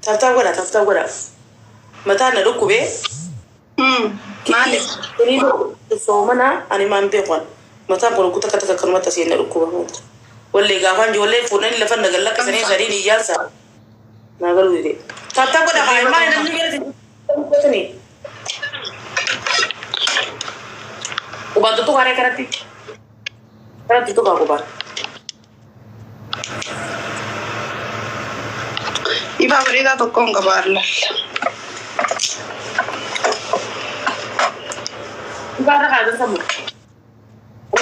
تفتح متى نركبه مالك تريد الصومنا أنا ما أمبيقون متى كنا كنت كتك كلمة تسين نركبه واللي قافان جولي فلان اللي فن قال لك سنين شريني جالسة ما قالوا دي تفتح هاي ما ينمي وبعد تو كاره كراتي تو كاكو بار إيبا بريدا تو كون كبار لا بارا هذا سمو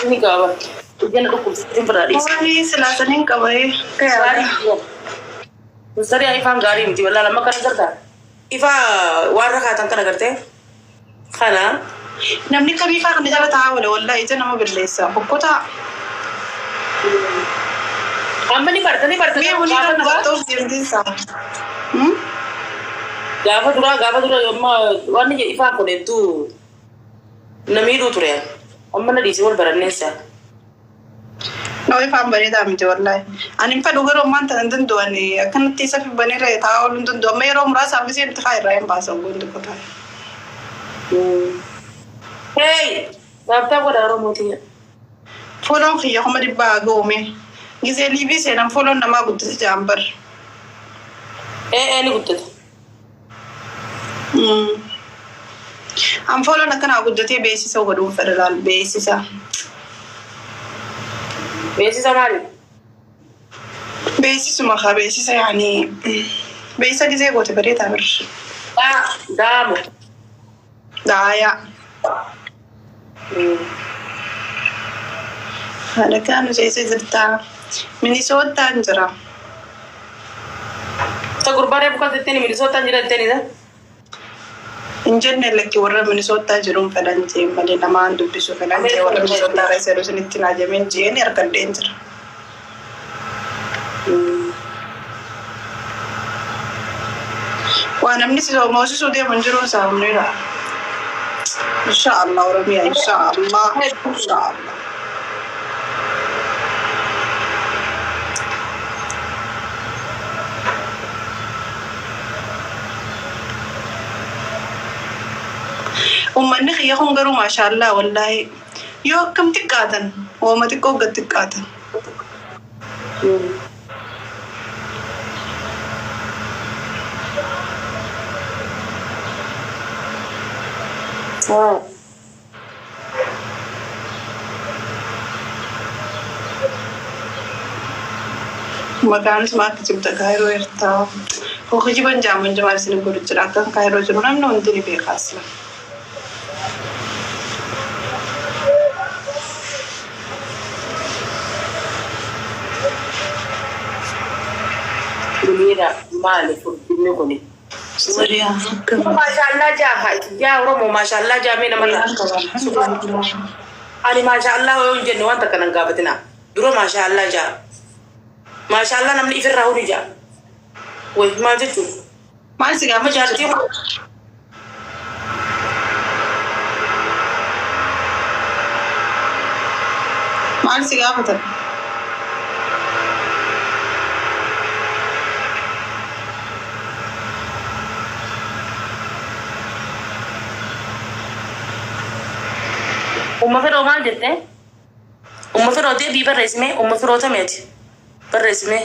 ini kawan ujian aku kusin berari ini selasanin kawai kayak Sari Ifa gari mti wala lama kan करता Ifa वार रखा था ना करते खाना namni kami fa kan jala taawala wallahi ita nama billesa bukota amma ni barta me wali na to din sa gafa dura amma wani je Ifa ko ne tu namiru ture amma na disi wal baranne sa no Ifa bare da mti wallahi anin fa dogaro man tan dan do ani kan tisa fi banira taawul dan do me rom ra sa bisi ta khair ra em basa gundu kota hey babta ko daro moti folon khiya ko mari ba gome gize libi se nam folon na ma gudde jambar ni gudde am folon na kana gudde te besi so godu federal besi sa mali besi suma kha besi sa yani besi gize gote bare ta ber damo daya هذا كانوا زي زرتا مينيسوتا انجرا تقول باري بقول تاني مينيسوتا انجرا تاني ده انجرنا لك ورا مينيسوتا جرون فلانتي مالنا ما عنده بيسو فلانتي ورا مينيسوتا ريسيرو سنتنا جمين جين يركن دينجر وانا منسي لو موسى سودي منجرون سامنيرا ان شاء الله ورميا ان شاء الله ان شاء الله نخي يخون قروا ما شاء الله والله يو كم تقاتن وما تقو قد تقاتن مكان اسمه كتب كايرو يرتا هو خجبان جامن جمال سنقول الجراكة كايرو جنونا منو انتني بيه خاصة Mira mali furtine ko ne Sariya masha Allah ja romo masha Allah ja me na mana ali masha Allah yo jenno wanta kanan gabatina duro masha Allah ja masha Allah namni ifirra hudi ja wai ma jitu ma siga ma jarti ma siga fata ومفروض ما جدته ومفروض دي بالرسمي ومفروض تمت بالرسمي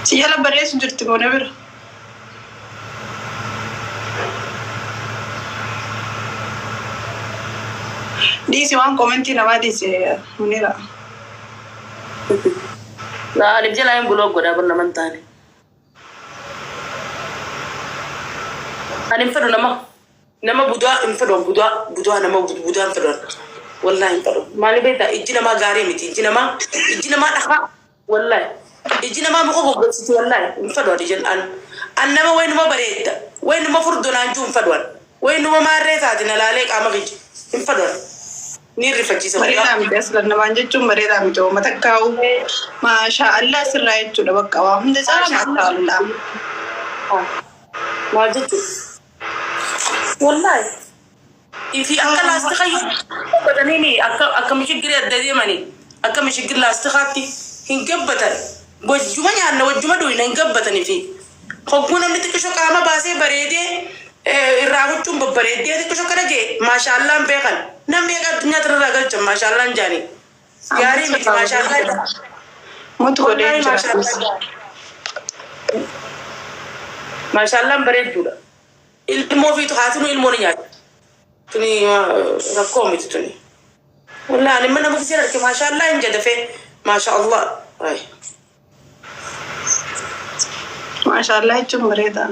سيلا بريس جرت كونه بر دي سي وان كومنتي نما دي سي منيرا لا رجال ايام بلوغ غدا برنا من تاني انا مفروض nama budwa infedon budwa nama budwa infedon wallahi infedon mali beta ijina ma gari miti ijina ma dakha wallahi ijina ma mo ko gotsi wallahi infedon ijin an nama wayno ma bareda wayno ma furdona anju infedon wayno ma reta dina lale ka magi infedon ni rifaji sa marida mi desla na manje chum marida mi to matakau ma sha Allah sirraytu da bakawa hunda sha Allah ma jitu والله في أكل أستخيل بدنيني أكل مشكلة الدنيا ماني أكل مشكلة أستخاتي هنجبتني وجمعني أنا وجمع دوينا هنجبتني في خبونا متكشو كاما باسي بريدي الراغو تشوم ببريدي تكشو كرجي ما شاء الله بيقل نم بيقل الدنيا ترى ما شاء الله جاني ياري ما شاء الله والله ما شاء الله بريد دولا المو في تخاتنو المونيات توني ركومي توني والله أنا من مكسر ما شاء الله إنجد في ما شاء الله هاي ما شاء الله يجوم مريضة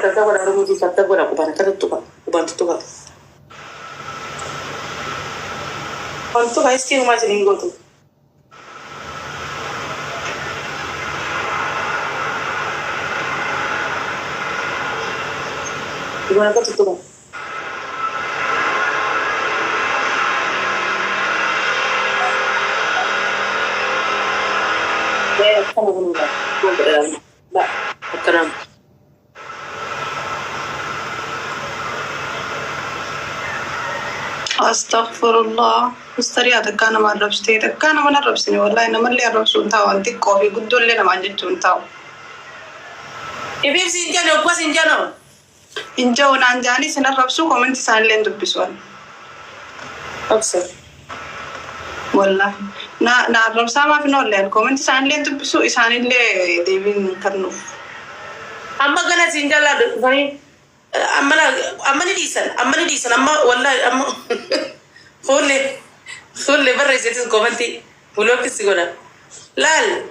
تتقول رموزي تتقول أبان كتبتوها أبان تتوها أنتو هاي سكين ما سنين قلتو gimana kau tutup? Ya, kamu belum dah. Dah, sekarang. أستغفر الله مستريات كان ما ربستي كان ما ربستني والله إنما اللي ربسون تاو أنتي كوفي قد لنا ما جتون تاو إبين سينجانو كوا سينجانو إنجا ونانجاني سنر ربسو كومنتي سان لين دبسوان أكثر والله نا ربسا ما في نور لين كومنتي سان لين دبسو إسان اللي ديبين كرنو أما كنا سينجالا دفعي أماني ديسن أما والله أما خولي برا يسيتس كومنتي بلوك سيقولا لال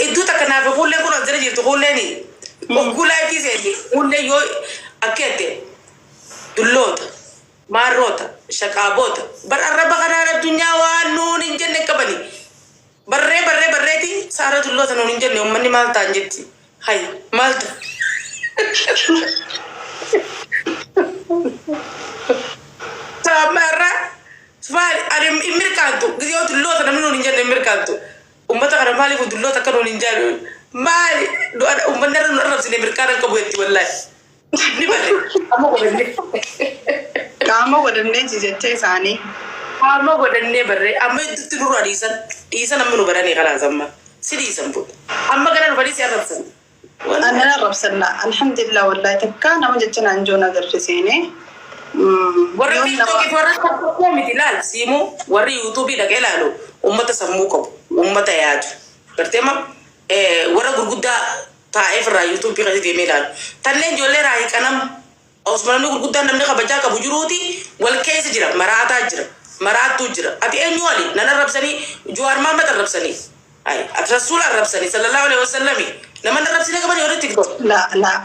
إدو تكنا في خولي كنا نزل جيرتو خوليني وقولا يكي سيدي خولي يو أكيد دلوتا ماروتا شكابوتا برا خنا الدنيا وانون إنجن كبني برا تي سارة دلوتا نون إنجن أماني مالتا انجتي هاي مالتا Samara Sfali ada imirkantu gidio dullo ta namno ninja imirkantu ummata kana mali ko dullo ta kano ninja mali do ada umman nar nar sine imirkaran ko betti wallahi ni bare kama wadanne jijette sani kama wadanne bare amma tuduru disan namno barani kala zamma sidi sambu amma kana bari si arabsan أنا ربسنا الحمد لله والله تكانا ما جتنا نجونا درسيني وري تيكتوك وري كومي تلال سيمو وري يوتيوب دا كلالو أمتا سموكم أمتا ياج برتما ورا غرغدا طائف را يوتيوب بيغا دي ميلال تنين جولي راي كانم أوسمانو غرغدا نمني خبجا كبجروتي والكيس جرا مراتو جرا أتي أنيوالي نانا ربسني جوار ماما تربسني أي الرسول الربسني صلى الله عليه وسلم لما نربسني كمان يوري تيك توك لا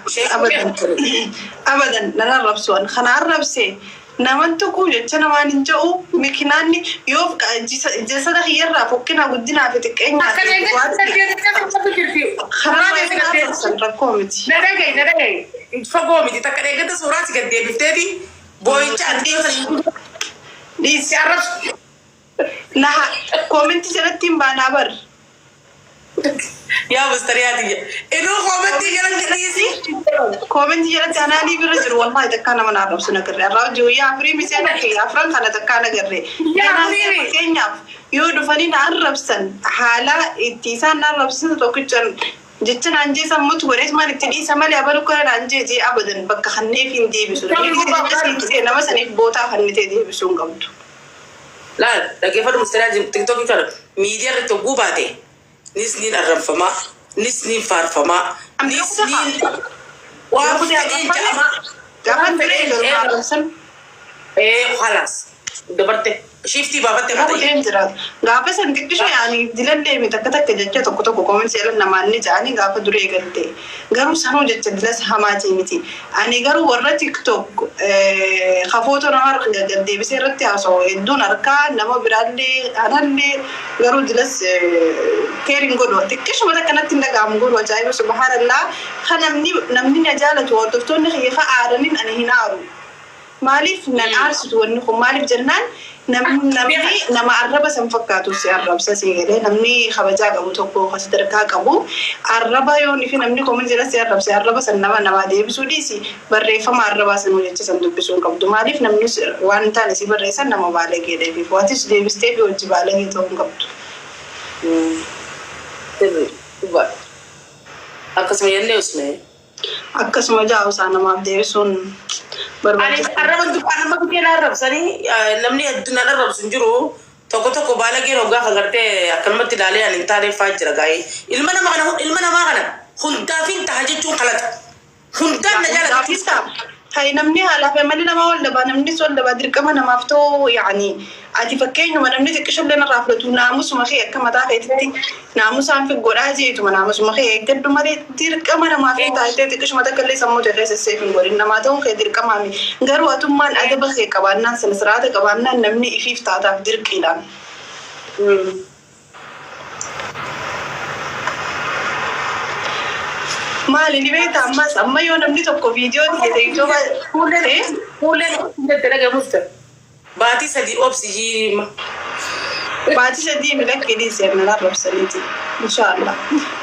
أبدا لا نربسون خنا الربسي نمن تقول جتنا ما ننجو مكناني يوفق جسد خير فكنا قدنا في تكين خنا نربكومتي نرجع فقومتي تكرر كده صورات كده بفتدي بوي عندي ليس يعرف لا كومنتي جلتين بانابر يا مسترياتي إنه كومنتي جلت أنا لي برجل والله تكانا من عرب سنة كرر الرجل يا فريمي سنة كي أفران كنا تكانا كرر يا فريمي كينيا يودو فني نعرب سن حالا اتسان نعرب سن توكيشن جتنا أنجي سموت وريش ما نتدي سمالي أبلو كنا أنجي جي أبدا بك خنّي في ندي بسون أنا ما سنيف بوتا خنّي تدي بسون قمتو لا كيف المستريات تيك توك كده ميديا رتوبو بعدين نسنين الرفما نسنين فارفما نسنين وافدين كمان بريء خلاص دبرت شفتي بابتي هذا غافة سنتك شو يعني دلنا ليه متكتك جت تكتك كومن سيلنا ما نجاني غافة دري قلتي قالوا سانو جت دلس هماتي متي أنا قالوا ورا تيك توك خفوتو نهار قدي بس رتي عصو دون أركان نما برادلي أنا اللي قالوا دلس كيرين قولوا تكش ما كانت تندق عم قولوا جاي سبحان الله خنا نمني نجالة وتفتون خيفة عارنين أنا هنا عارو مالف من العرس ونخو مالف جنان namni nama arraba san fakkaatu si arrabsa si jedhee namni kabajaa qabu tokko kasi dargaa qabu arraba yoon fi namni komin jira si arrabse arraba san nama deebisuu dhiisi barreeffama arrabaa sanuu jecha san dubbisuun qabdu maaliif namni waan taane si barreessan nama baalagee deebiif waatis deebistee fi hojii baalagee ta'uu hin qabdu. Akkasuma jennee usnee. Akkasuma jaa'u isaa namaaf deebisuun barbaachisaadha. Ani arraba dubbaan amma biyyeen arrabsanii namni addunyaa arrabsu hin jiru. Tokko baalagee rogaa kan gartee akkanumatti ilaalee ani hin taaneeffaa jira gaa'ee. Ilma namaa kana hundaaf hin ta'a jechuun qalata. Hundaan na jaalata. Hay namni haala fi amali nama wal dabaa namni wal dabaa dirqama namaaf ta'u yaani ati fakkeenyuma namni xiqqishallee narraa fudhatu naamusuma kee akka mataa keetitti naamusaan fi godhaa jeetuma naamusuma kee eeggadhu malee dirqama namaaf hin taatee xiqqishuma takka illee sammuu ta'e keessasseef hin godhin namaa ta'uun kee dirqamaami garuu atummaan adaba kee qabaannaan sana siraata qabaannaan namni ifiif taataaf dirqiidhaan. Maali ni beektaa ammas amma yoo namni tokko viidiyoo dhiyeessee iddoo fuulleen dalagamuusta baatii sadii obsijii baatii sadii miidhagee dhiisee nan arrabsaniiti inshaallah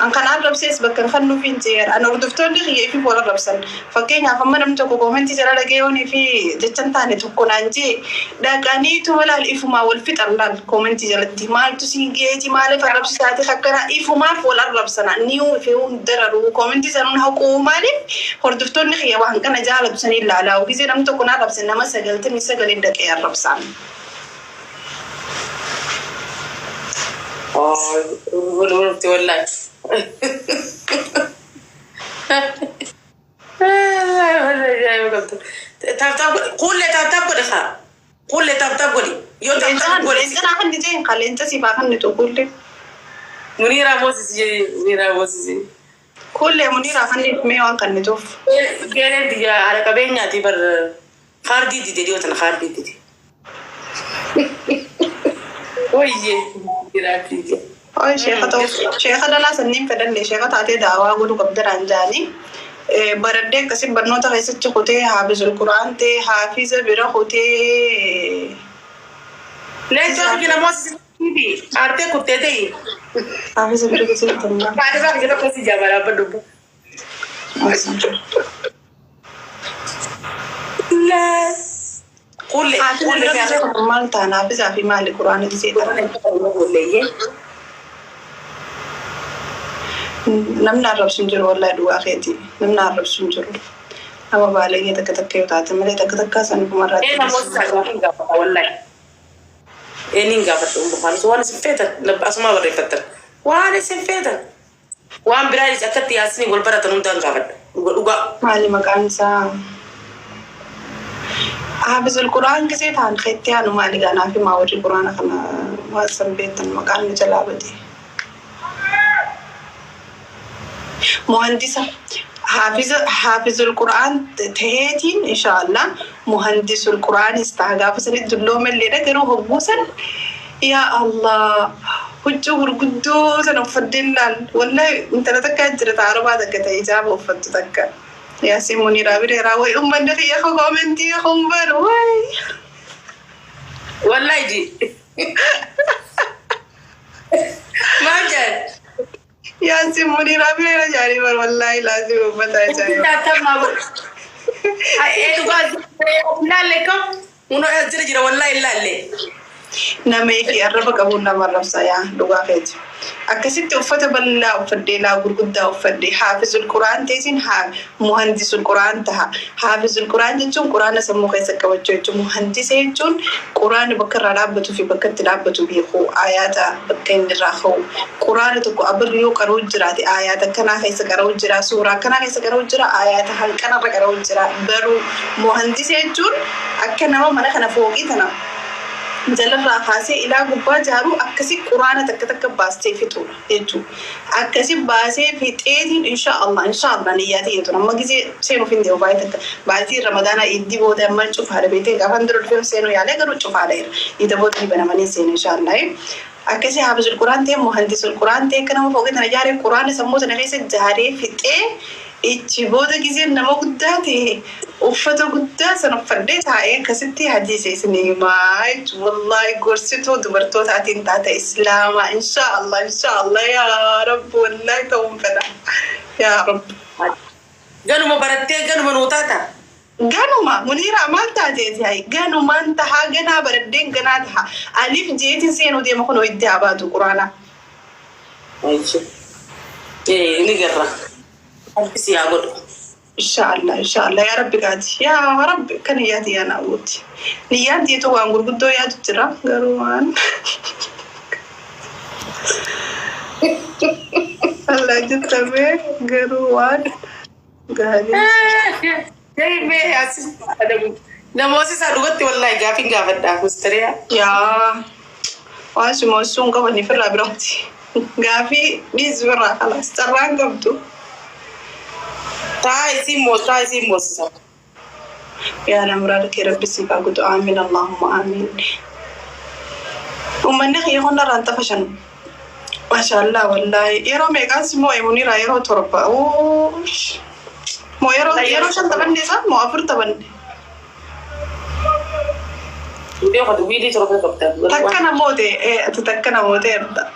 an kan arrabsees bakka kan nuuf hin jeer an hordoftoonni kiyyee fi boora arrabsan fakkeenyaaf amma namni tokko koomentii jala dhagee yoonii fi jechan taane tokko naan jee dhaqaniitu malaal ifumaa wal fixan laal koomentii jalatti maaltu siin geeti maaliif arrabsisaati akkana ifumaaf wal arrabsana ni'uu fi hundararu koomentii sanuun haquu maaliif hordoftoonni kiyya waan kana jaalatu sanii ilaalaa gisee namni tokko na arrabse nama 99 dhaqee arrabsaan. ولورتي والله قول لي تاب خا قول لي تاب قولي يوم تاب قولي انا عندي زين قال انت سيبا خلني تقول لي منيره موسسي كل منيره خلني 100 خلني توف قالت يا على كبينيا تي بر خاردي دي وتن خاردي دي ويجي أي شيخة ده لا سنين فدان لي شيخة تعطي دعوة أقوله قبضر عن جاني بردك كسب برنوتا غير ستة حافظ القرآن تي حافظ برخوتي ليش تقولي نماذج تبي أرتي كتير تي حافظ برخوتي تمام بعد ما كده بس جابرا بدو لا قول لي مال تانا حافظ في مال القرآن دي سيدا نمنا الرب سنجر والله دعاء خيتي نمنا الرب سنجر أما بالي تك يوتات ملي تك سنك مرات أنا موسى والله إني قابت بخارج وأنا سفيتها لب أسمع بريفتر وأنا سفيتها وأنا برايس أكتر ياسني والبرة تنودان قابت مالي مكان سا حافظ القرآن كسيت عن خيتي أنا مالي أنا في ما وري القرآن خنا ما سبيت المكان جلابتي مهندسة حافظ القرآن تهيتين إن شاء الله مهندس القرآن استعجاب سنة دلهم اللي نقروا هبوسا يا الله وجوه القدوس أنا أفضل والله أنت لا تكاد تعرف هذا كتجاب وفتتك يا سيموني رابي راوي أم النبي يا خو كومنتي يا خمبر واي والله يجي ما جد يا سيموني رابي رجالي والله لازم بتاعي تاتم ما بقول إيه تقول لا لكم ونو أجري والله لا لي namni fi arraba qabuun nama arrabsa yaa dhugaa feeti akkasitti uffata bal'aa uffadhee laa gurguddaa uffadhee haafizul quraan teessin muhandisul quraan taha haafizul quraan jechuun quraana sammuu keessa qabachuu jechuun muhandisa jechuun quraana bakka irraa dhaabbatuu fi bakka itti dhaabbatu beekuu ayaata bakka inni irraa ka'u quraana tokko abirri yoo qaruu jiraate ayaata akkanaa keessa qaruu jira suuraa akkanaa keessa qaruu jira ayaata hanqanarra qaruu jira baruu muhandisa jechuun akka nama mana kana fooqii tana jalarraa kaasee ilaa gubbaa jaaru akkasi quraana takka baastee fixuudha jechuudha. Akkasi baasee fixeetiin inshaallah niyyaati jechuudha. Amma gisee seenuuf hin deemu baay'ee takka. Baatii ramadaanaa itti booda amma cufaadha beekee gaafa dura dhufee seenuu yaalee garuu cufaadha jira. Itti booda ni banamanii seenu inshaallah. Akkasi haafizul quraan ta'e muhandisul quraan ta'e akka nama fooqee tana jaaree quraana sammuu sana keessa jaaree fixee ichi booda giseen nama guddaati uffata guddaa sana uffadhee taa'ee akkasitti hadiisa isinii himaa wallahi gorsituu dubartootaatiin taate islaamaa inshaallah yaa rabbi wallahi ta'uun fedha yaa rabbi. Ganuma barattee ganuma nuu taata. Ganuma Muniiraa maal taateeti hayi ganumaan tahaa ganaa baraddeen ganaa taha alif jeetiin seenuu deema kunoo itti habaatu quraana. Ni garra. Albisi yaa godhu. Inshaallah yaa rabbi gaati yaa rabbi kan iyyaati yaa naawuti niyyaan tiitu waan gurguddoo yaadu jira garuu waan Allah jettamee garuu waan gaarii. Namoota isaa dhugatti wallahi gaafin gaafadhaa mustariyaa. Yaa waan simoossuun qabanii firraa biraati gaafii dhiis firraa kalas carraan qabdu. Taa'isi moosa. يا مرادك يا ربي سيبا قد آمين اللهم آمين ومن يقول نرى انتفشن ما شاء الله والله يرو ميقاس مو يمونيرا يرو تربا اوش مو يرو شن تبني صح مو أفر تبني ياخد ويلي تربا كبتر تكنا موتي تتكنا موتي تربا